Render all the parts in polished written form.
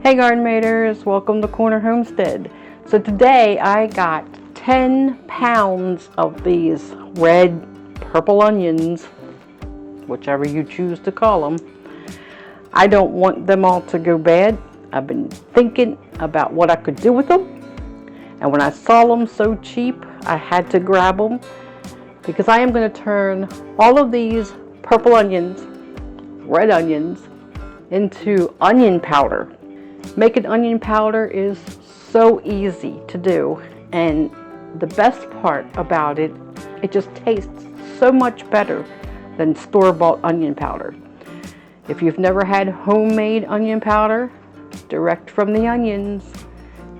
Hey garden maters, welcome to Corner Homestead. So today I got 10 pounds of these red purple onions, whichever you choose to call them. I don't want them all to go bad. I've been thinking about what I could do with them, and when I saw them so cheap I had to grab them because I am going to turn all of these purple onions, red onions, into onion powder. Making onion powder is so easy to do, and the best part about it, it just tastes so much better than store-bought onion powder. If you've never had homemade onion powder, direct from the onions,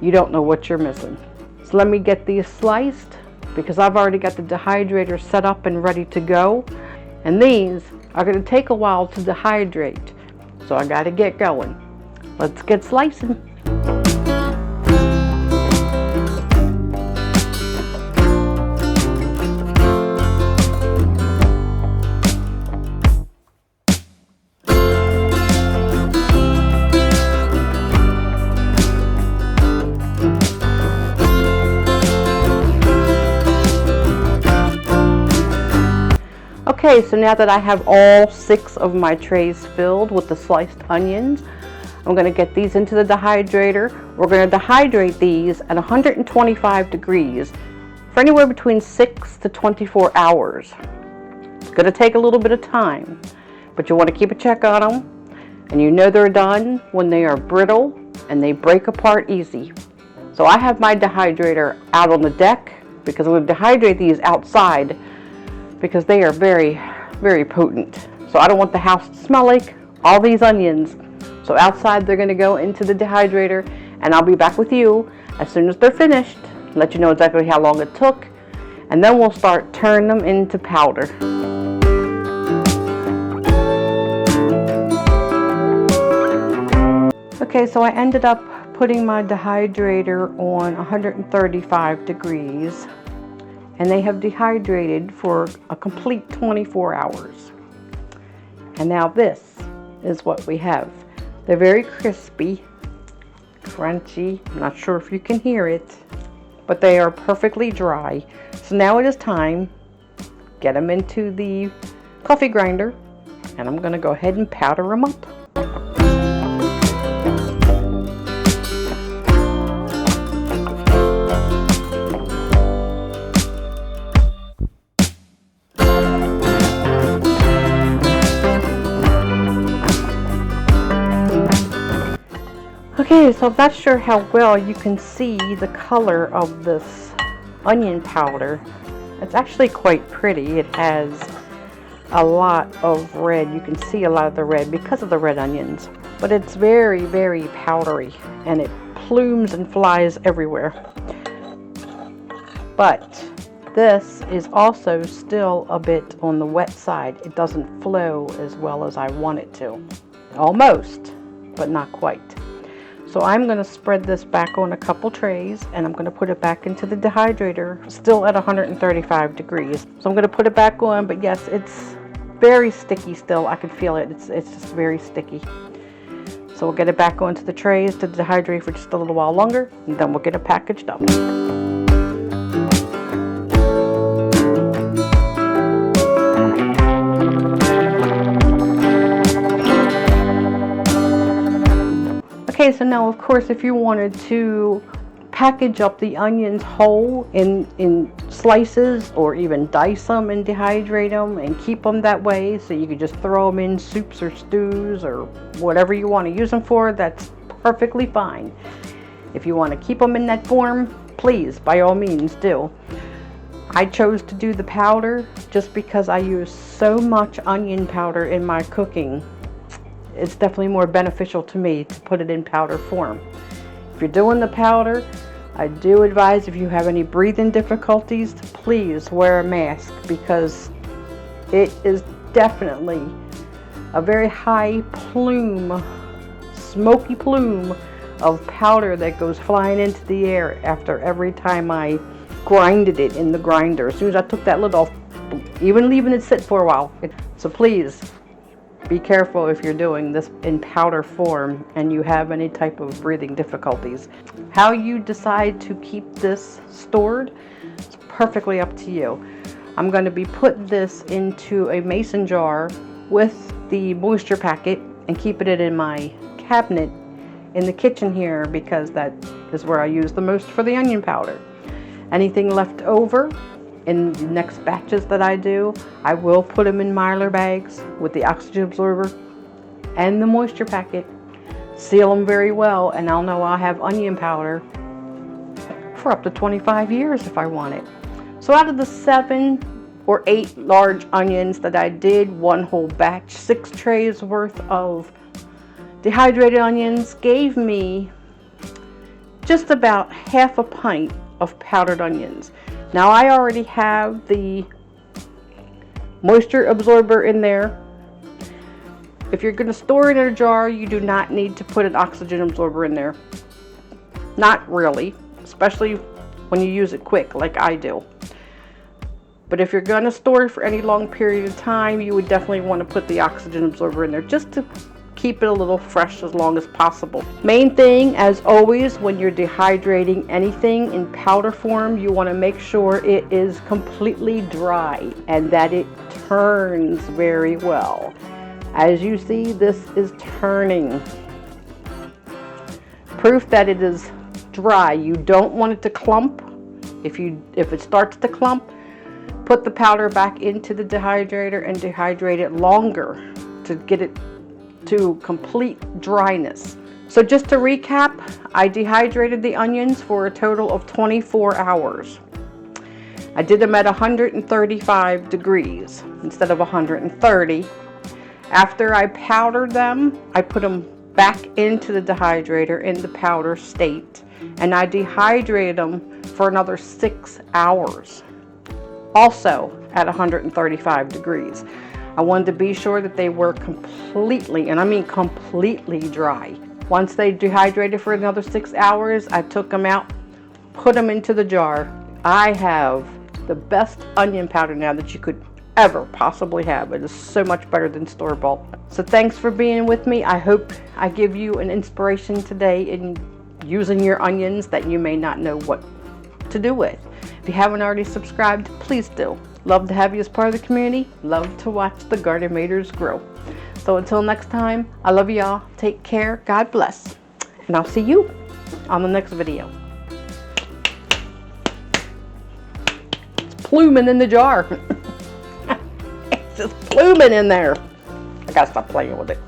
you don't know what you're missing. So let me get these sliced because I've already got the dehydrator set up and ready to go, and these are going to take a while to dehydrate, so I got to get going. Let's get slicing. Okay, so now that I have all 6 of my trays filled with the sliced onions, I'm going to get these into the dehydrator. We're going to dehydrate these at 125 degrees for anywhere between 6 to 24 hours. It's going to take a little bit of time, but you want to keep a check on them, and you know they're done when they are brittle and they break apart easy. So I have my dehydrator out on the deck because I'm going to dehydrate these outside because they are very, very potent. So I don't want the house to smell like all these onions. So outside they're going to go into the dehydrator, and I'll be back with you as soon as they're finished, let you know exactly how long it took, and then we'll start turning them into powder. Okay, so I ended up putting my dehydrator on 135 degrees, and they have dehydrated for a complete 24 hours. And now this is what we have. They're very crispy, crunchy. I'm not sure if you can hear it, but they are perfectly dry. So now it is time, get them into the coffee grinder, and I'm going to go ahead and powder them up. Okay, so I'm not sure how well you can see the color of this onion powder. It's actually quite pretty. It has a lot of red. You can see a lot of the red because of the red onions. But it's very, very powdery, and it plumes and flies everywhere. But this is also still a bit on the wet side. It doesn't flow as well as I want it to. Almost, but not quite. So I'm going to spread this back on a couple trays, and I'm going to put it back into the dehydrator, still at 135 degrees. So I'm going to put it back on, but yes, it's very sticky still. I can feel it. It's just very sticky. So we'll get it back onto the trays to dehydrate for just a little while longer, and then we'll get it packaged up. Okay, so now of course if you wanted to package up the onions whole in slices, or even dice them and dehydrate them and keep them that way, so you could just throw them in soups or stews or whatever you want to use them for, that's perfectly fine. If you want to keep them in that form, please, by all means do. I chose to do the powder just because I use so much onion powder in my cooking. It's definitely more beneficial to me to put it in powder form. If you're doing the powder, I do advise, if you have any breathing difficulties, to please wear a mask, because it is definitely a very high plume, smoky plume of powder that goes flying into the air after every time I grinded it in the grinder. As soon as I took that lid off, even leaving it sit for a while. So please, be careful if you're doing this in powder form and you have any type of breathing difficulties. How you decide to keep this stored is perfectly up to you. I'm going to be putting this into a mason jar with the moisture packet and keeping it in my cabinet in the kitchen here, because that is where I use the most for the onion powder. Anything left over in the next batches that I do, I will put them in Mylar bags with the oxygen absorber and the moisture packet, seal them very well, and I'll know I'll have onion powder for up to 25 years if I want it. So out of the 7 or 8 large onions that I did, one whole batch, 6 trays worth of dehydrated onions gave me just about half a pint of powdered onions. Now I already have the moisture absorber in there. If you're going to store it in a jar, you do not need to put an oxygen absorber in there. Not really, especially when you use it quick like I do. But if you're going to store it for any long period of time, you would definitely want to put the oxygen absorber in there just to keep it a little fresh as long as possible. Main thing, as always, when you're dehydrating anything in powder form, you want to make sure it is completely dry and that it turns very well. As you see, this is turning. Proof that it is dry. You don't want it to clump. If it starts to clump, put the powder back into the dehydrator and dehydrate it longer to get it to complete dryness. So just to recap, I dehydrated the onions for a total of 24 hours. I did them at 135 degrees instead of 130. After I powdered them, I put them back into the dehydrator in the powder state, and I dehydrated them for another 6 hours. Also at 135 degrees. I wanted to be sure that they were completely, and I mean completely dry. Once they dehydrated for another 6 hours, I took them out, put them into the jar. I have the best onion powder now that you could ever possibly have. It is so much better than store-bought. So thanks for being with me. I hope I give you an inspiration today in using your onions that you may not know what to do with. If you haven't already subscribed, please do. Love to have you as part of the community. Love to watch the Garden Maters grow. So until next time, I love y'all. Take care. God bless. And I'll see you on the next video. It's pluming in the jar. It's just pluming in there. I gotta stop playing with it.